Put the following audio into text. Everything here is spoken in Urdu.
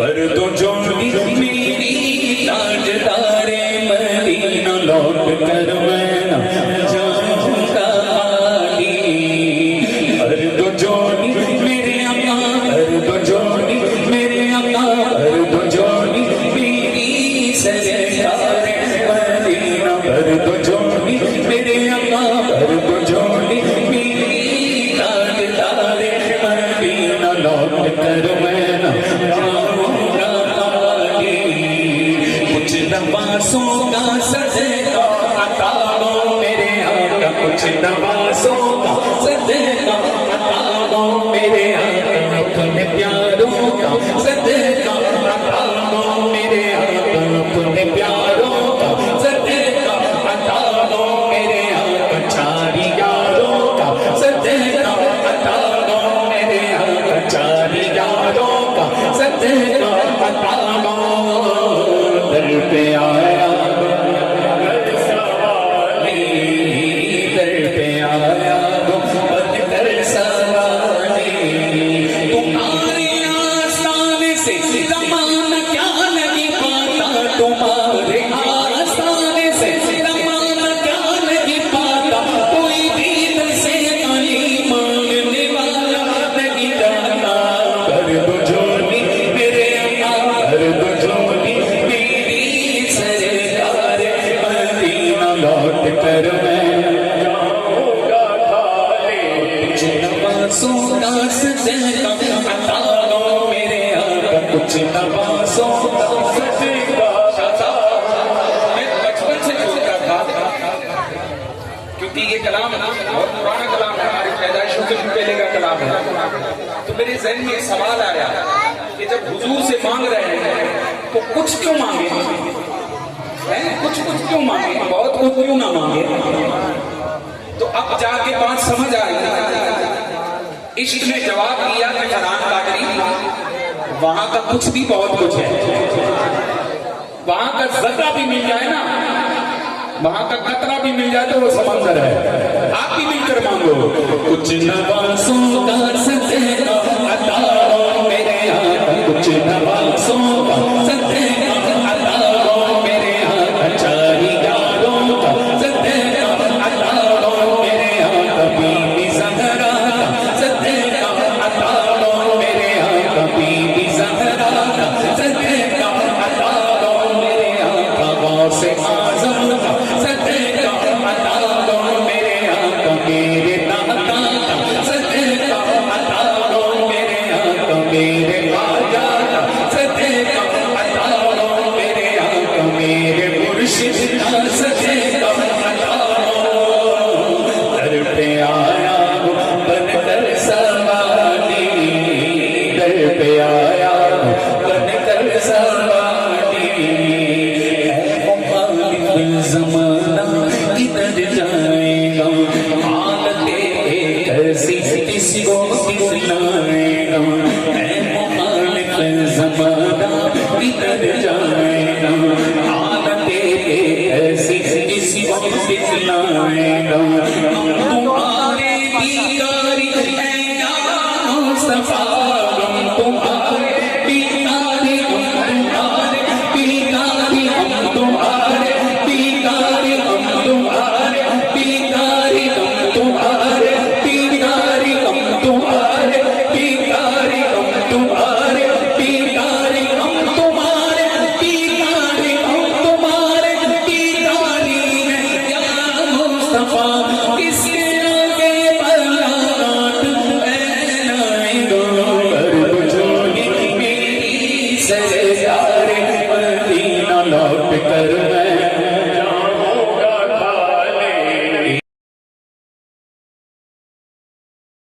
فرد جوڑی میری تاجدار مدینہ لوٹ کر میں نہ جاؤں گا خالی فرد جوڑی میرے آقا فرد جوڑی میرے آقا فرد جوڑی میری سرکار مدینہ فرد جوڑی میرے آقا فرد جوڑی میری تاجدار مدینہ لوٹ کر میں نہ نوازوں کا صدقہ عطا دو میرے آقا کچھ نوازوں کا صدقہ عطا دو میرے آقا اپنے پیاروں کا صدقہ عطا دو میرے آقا اپنے پیاروں کا صدقہ عطا دو میرے آقا چاری یاروں کا صدقہ عطا دو میرے آقا چاری یاروں کا صدقہ عطا دو در پہ آیا در سوالی در پہ آیا بن کر سوالی تمہارے آستانے سے زمانہ کیا نہیں پاتا تمہارے آستانے سے زمانہ کیا نہیں پاتا کوئی دین سے علی مانگنے والا نہیں جاتا کر دو جھولی میرے آقا کر دو جھولی لوٹ کر میں جاؤں گا خالی کچھ نوازوں کا صدقہ عطا دو میرے آقا کچھ نوازوں کا صدقہ عطا میں بچپن سے سوچتا تھا کیونکہ یہ کلام بہت پرانا کلام ہے ہماری پیدائشوں سے بھی پہلے کا کلام ہے تو میرے ذہن میں ایک سوال آیا کہ جب حضور سے مانگ رہے ہیں تو کچھ کیوں مانگے کچھ کیوں مانگے بہت کچھ کیوں نہ مانگے تو اب جا کے بات سمجھ آئی عشق نے جواب دیا کہ فرحان قادری وہاں کا کچھ بھی بہت کچھ ہے وہاں کا ذرہ بھی مل جائے نا وہاں کا قطرہ بھی مل جائے تو وہ سمندر ہے آپ بھی مل کر مانگو کچھ نوازوں کا صدقہ عطا دو میرے آقا کچھ نوازوں کا صدقہ عطا دو میرے چاری یاروں کا صدقہ عطا دو میرے آقا بی بی زہرا کا صدقہ عطا دو میرے آقا بی بی زہرا کا صدقہ عطا دو میرے آقا غوث اعظم کا صدقہ عطا دو میرے آقا میرے داتا کا صدقہ عطا دو میرے آقا میرے خواجہ کا صدقہ عطا دو میرے آقا میرے مرشد کا صدقہ عطا دو در پہ آیا بن کر سوالی در پہ آیا بن کر سوالی اے مخالف زمانہ کدھر جائے گا حالت ایسی کسی کو دکھلائے گا اے مخالف زمانہ کدھر جائے گا حالت ایسی کسی وقت دکھلائے